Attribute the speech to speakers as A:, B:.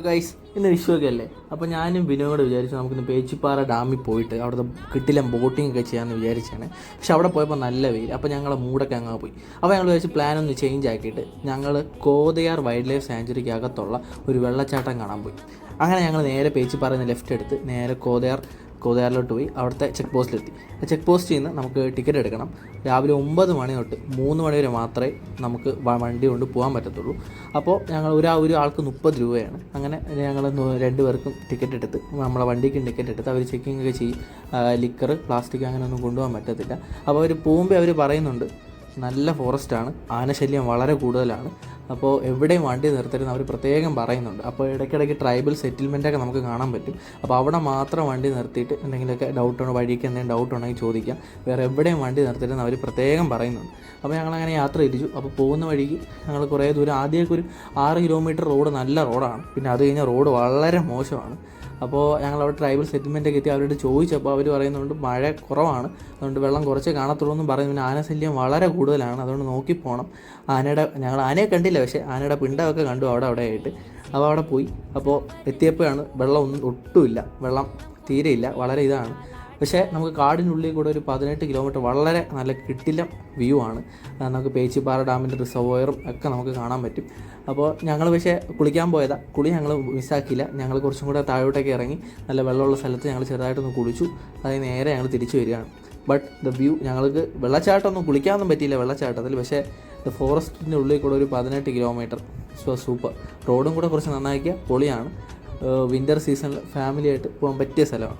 A: Guys, ഇന്ന് വിഷുവൊക്കെ അല്ലേ. അപ്പോൾ ഞാനും വിനോട് വിചാരിച്ചു നമുക്കിന്ന് പേച്ചിപ്പാറ ഡാമിൽ പോയിട്ട് അവിടുത്തെ കിട്ടിലും ബോട്ടിംഗ് ഒക്കെ ചെയ്യാമെന്ന് വിചാരിച്ചാണ്. പക്ഷെ അവിടെ പോയപ്പോൾ നല്ല വെയിൽ, അപ്പോൾ ഞങ്ങളെ മൂടൊക്കെ അങ്ങ് പോയി. അപ്പോൾ ഞങ്ങൾ വിചാരിച്ച് പ്ലാനൊന്ന് ചേഞ്ച് ആക്കിയിട്ട് ഞങ്ങൾ കോതയാർ വൈൽഡ് ലൈഫ് സാഞ്ചുറിക്ക് അകത്തുള്ള ഒരു വെള്ളച്ചാട്ടം കാണാൻ പോയി. അങ്ങനെ ഞങ്ങൾ നേരെ പേച്ചിപ്പാറയിൽ നിന്ന് ലെഫ്റ്റ് എടുത്ത് നേരെ കോതയാറിലോട്ട് പോയി അവിടുത്തെ ചെക്ക് പോസ്റ്റിലെത്തി. ചെക്ക് പോസ്റ്റിൽ നിന്ന് നമുക്ക് ടിക്കറ്റ് എടുക്കണം. രാവിലെ 9 മണി തൊട്ട് 3 മണി വരെ മാത്രമേ നമുക്ക് വണ്ടി കൊണ്ട് പോകാൻ പറ്റത്തുള്ളൂ. അപ്പോൾ ഞങ്ങൾ ഒരു ആൾക്ക് 30 രൂപയാണ്. അങ്ങനെ ഞങ്ങൾ 2 പേർക്കും ടിക്കറ്റ് എടുത്ത് നമ്മളെ വണ്ടിക്കും ടിക്കറ്റ് എടുത്ത് അവർ ചെക്കിംഗ് ഒക്കെ ചെയ്യും. ലിക്കർ, പ്ലാസ്റ്റിക് അങ്ങനെയൊന്നും കൊണ്ടുപോകാൻ പറ്റത്തില്ല. അപ്പോൾ അവർ പോകുമ്പോൾ അവർ പറയുന്നുണ്ട് നല്ല ഫോറസ്റ്റാണ്, ആനശല്യം വളരെ കൂടുതലാണ്, അപ്പോൾ എവിടെയും വണ്ടി നിർത്തരുതെന്ന് അവർ പ്രത്യേകം പറയുന്നുണ്ട്. അപ്പോൾ ഇടയ്ക്കിടയ്ക്ക് ട്രൈബൽ സെറ്റിൽമെൻറ്റൊക്കെ നമുക്ക് കാണാൻ പറ്റും. അപ്പോൾ അവിടെ മാത്രം വണ്ടി നിർത്തിയിട്ട് എന്തെങ്കിലുമൊക്കെ ഡൗട്ടുണ്ടോ, വഴിക്ക് എന്തെങ്കിലും ഡൗട്ട് ഉണ്ടെങ്കിൽ ചോദിക്കാം, വേറെ എവിടെയും വണ്ടി നിർത്തരുതെന്ന് അവർ പ്രത്യേകം പറയുന്നുണ്ട്. അപ്പോൾ ഞങ്ങളങ്ങനെ യാത്ര തിരിച്ചു. അപ്പോൾ പോകുന്ന വഴിക്ക് ഞങ്ങൾ കുറേ ദൂരം, ആദ്യമൊക്കെ ഒരു 6 കിലോമീറ്റർ റോഡ് നല്ല റോഡാണ്, പിന്നെ അത് കഴിഞ്ഞാൽ റോഡ് വളരെ മോശമാണ്. അപ്പോൾ ഞങ്ങളവിടെ ട്രൈബൽ സെറ്റിൽമെൻറ്റൊക്കെ എത്തി അവരോട് ചോദിച്ചപ്പോൾ അവർ പറയുന്നുണ്ട് മഴ കുറവാണ്, അതുകൊണ്ട് വെള്ളം കുറച്ചേ കാണത്തുള്ളൂ എന്നും പറയുന്നു. പിന്നെ ആനശല്യം വളരെ കൂടുതലാണ്, അതുകൊണ്ട് നോക്കി പോകണം. ഞങ്ങൾ ആനയെ കണ്ടില്ല, പക്ഷേ ആനയുടെ പിണ്ടമൊക്കെ കണ്ടു അവിടെ ആയിട്ട്. അപ്പോൾ അവിടെ പോയി. അപ്പോൾ എത്തിയപ്പോഴാണ് വെള്ളം ഒട്ടുമില്ല, വെള്ളം തീരെയില്ല, വളരെ ഇതാണ്. പക്ഷേ നമുക്ക് കാടിനുള്ളിൽ കൂടെ ഒരു 18 കിലോമീറ്റർ വളരെ നല്ല കിട്ടില്ല വ്യൂ ആണ്. നമുക്ക് പേച്ചിപ്പാറ ഡാമിൻ്റെ റിസർവോയറും ഒക്കെ നമുക്ക് കാണാൻ പറ്റും. അപ്പോൾ ഞങ്ങൾ പക്ഷേ കുളിക്കാൻ പോയതാണ്, കുളി ഞങ്ങൾ മിസ്സാക്കിയില്ല. ഞങ്ങൾ കുറച്ചും കൂടെ താഴോട്ടേക്ക് ഇറങ്ങി നല്ല വെള്ളമുള്ള സ്ഥലത്ത് ഞങ്ങൾ ചെറുതായിട്ടൊന്ന് കുളിച്ചു. അതിന് നേരെ ഞങ്ങൾ തിരിച്ചു വരികയാണ്. ബട്ട് ദ വ്യൂ, ഞങ്ങൾക്ക് വെള്ളച്ചാട്ടമൊന്നും കുളിക്കാനൊന്നും പറ്റിയില്ല വെള്ളച്ചാട്ടത്തിൽ. പക്ഷേ ഫോറസ്റ്റിൻ്റെ ഉള്ളിൽ കൂടെ ഒരു 18 കിലോമീറ്റർ സൂപ്പർ. റോഡും കൂടെ കുറച്ച് നന്നാക്കിയ പൊളിയാണ്. വിൻ്റർ സീസണിൽ ഫാമിലിയായിട്ട് പോകാൻ പറ്റിയ സ്ഥലമാണ്.